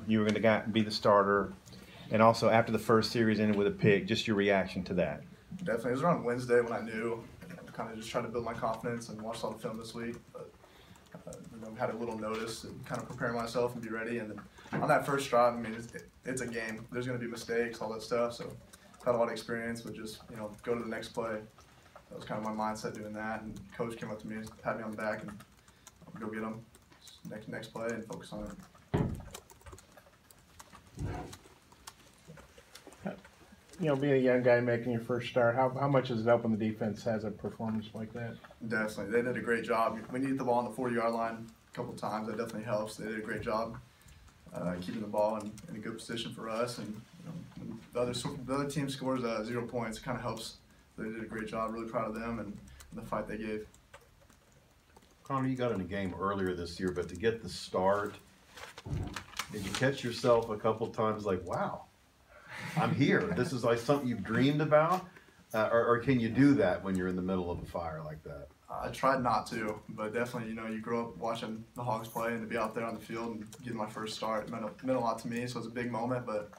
you were going to be the starter, and also after the first series ended with a pick, just your reaction to that. Definitely. It was around Wednesday when I knew. Kind of just trying to build my confidence and watched all the film this week. But had a little notice and kind of prepare myself and be ready. And then on that first drive, I mean, it's a game. There's going to be mistakes, all that stuff. So I've had a lot of experience with just, go to the next play. That was kind of my mindset doing that. And coach came up to me, pat me on the back, and go get them. Next play and focus on it. Being a young guy making your first start, how much does it help when the defense has a performance like that? Definitely. They did a great job. When you get the ball on the 40-yard line a couple of times, that definitely helps. They did a great job keeping the ball in a good position for us. And when the other team scores 0 points, it kind of helps. They did a great job. Really proud of them and the fight they gave. Connor, you got in the game earlier this year, but to get the start, did you catch yourself a couple times like, wow, I'm here. This is like something you've dreamed about? Or can you do that when you're in the middle of a fire like that? I tried not to, but definitely, you grow up watching the Hogs play, and to be out there on the field and getting my first start meant a lot to me, so it was a big moment, but,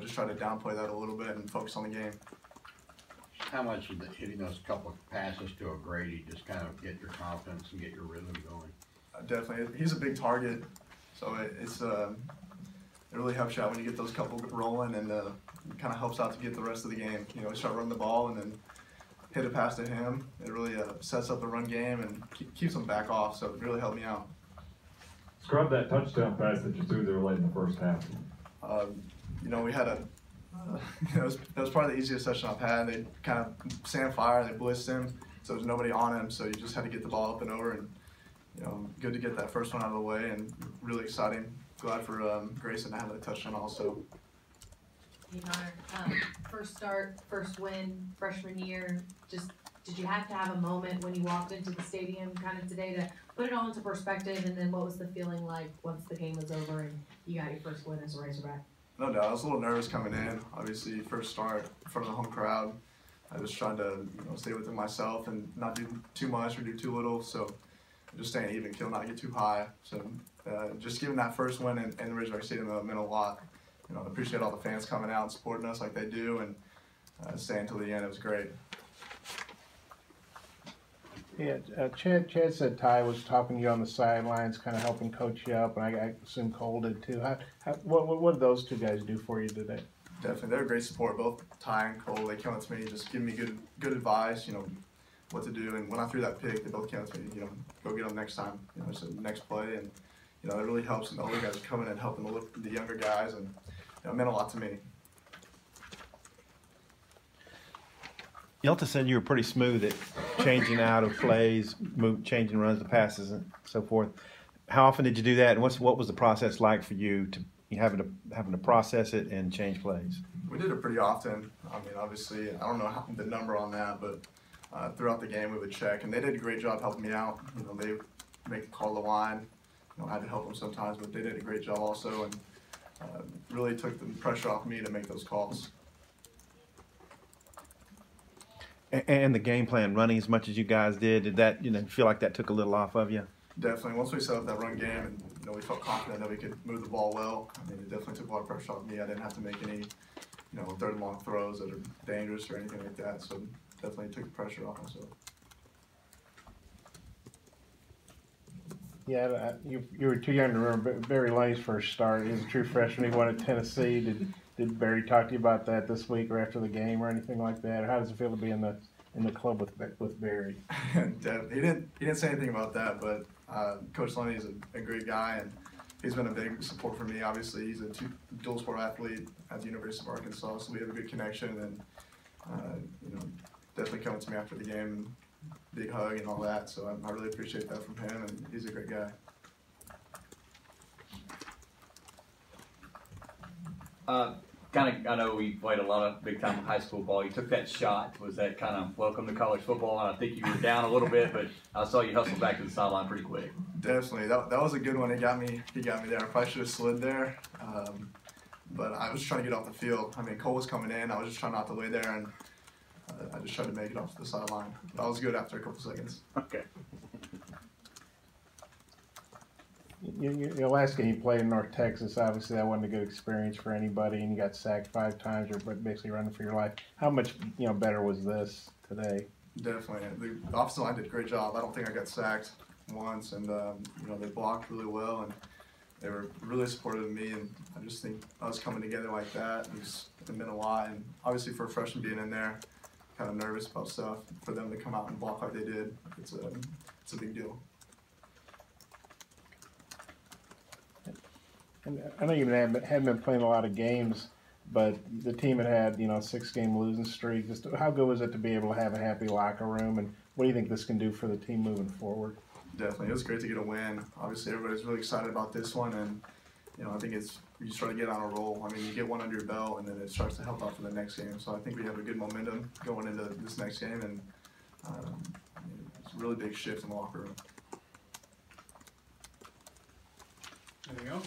just try to downplay that a little bit and focus on the game. How much did hitting those couple of passes to O'Grady just kind of get your confidence and get your rhythm going? Definitely. He's a big target, so it really helps you out when you get those couple rolling, and it kind of helps out to get the rest of the game. Start running the ball and then hit a pass to him. It really sets up the run game and keeps them back off, so it really helped me out. Describe that touchdown pass that you threw there late in the first half. We had that was probably the easiest session I've had. They kind of sand fire, they blitzed him, so there's nobody on him, so you just had to get the ball up and over, and good to get that first one out of the way, and really exciting. Glad for Grayson to have that touchdown also. Hey Connor, first start, first win, freshman year, did you have to have a moment when you walked into the stadium kind of today to put it all into perspective, and then what was the feeling like once the game was over and you got your first win as a Razorback? No doubt, I was a little nervous coming in. Obviously, first start in front of the home crowd. I was trying to stay within myself and not do too much or do too little, so just staying even kill, not get too high. So just giving that first win in the Razorback Stadium meant a lot. I appreciate all the fans coming out and supporting us like they do, and staying until the end. It was great. Yeah, Chad said Ty was talking to you on the sidelines, kind of helping coach you up, and I assume Cole did too. What did those two guys do for you today? Definitely, they're a great support. Both Ty and Cole, they came up to me, just giving me good advice, what to do. And when I threw that pick, they both came up to me, go get them next time, so next play. And that really helps. And the older guys are coming and helping the younger guys, and it meant a lot to me. Yelta said you were pretty smooth at changing out of plays, changing runs to passes and so forth. How often did you do that, and what was the process like for you to having to process it and change plays? We did it pretty often. I mean, obviously, I don't know the number on that, but throughout the game we would check, and they did a great job helping me out. They make the call to the line. I had to help them sometimes, but they did a great job also, and really took the pressure off me to make those calls. And the game plan, running as much as you guys did that feel like that took a little off of you? Definitely. Once we set up that run game and we felt confident that we could move the ball well, I mean, it definitely took a lot of pressure off me. I didn't have to make any, third and long throws that are dangerous or anything like that. So definitely took the pressure off myself. Yeah, you were too young to remember Barry Lang's first start. He was a true freshman. He won at Tennessee. Did Barry talk to you about that this week or after the game or anything like that? Or how does it feel to be in the club with Barry? He didn't say anything about that, but Coach Lundy is a great guy, and he's been a big support for me. Obviously, he's a dual sport athlete at the University of Arkansas, so we have a good connection. And definitely coming to me after the game, big hug and all that. So I really appreciate that from him, and he's a great guy. I know we played a lot of big-time high school ball. You took that shot. Was that kind of welcome to college football? And I think you were down a little bit, but I saw you hustle back to the sideline pretty quick. Definitely. That was a good one. He got me there. I probably should have slid there, but I was trying to get off the field. I mean, Cole was coming in. I was just trying not to lay there, and I just tried to make it off the sideline. That was good after a couple seconds. Okay. Your last game you played in North Texas, obviously that wasn't a good experience for anybody, and you got sacked 5 times, or basically running for your life. How much better was this today? Definitely. The offensive line did a great job. I don't think I got sacked once, and they blocked really well, and they were really supportive of me. And I just think us coming together like that, it meant a lot. And obviously for a freshman being in there, kind of nervous about stuff. For them to come out and block like they did, it's a big deal. And I know you haven't been playing a lot of games, but the team had a 6-game losing streak. Just how good was it to be able to have a happy locker room, and what do you think this can do for the team moving forward? Definitely, it was great to get a win. Obviously, everybody's really excited about this one, and I think you start to get on a roll. I mean, you get one under your belt, and then it starts to help out for the next game. So I think we have a good momentum going into this next game, and it's a really big shift in the locker room. Anything else?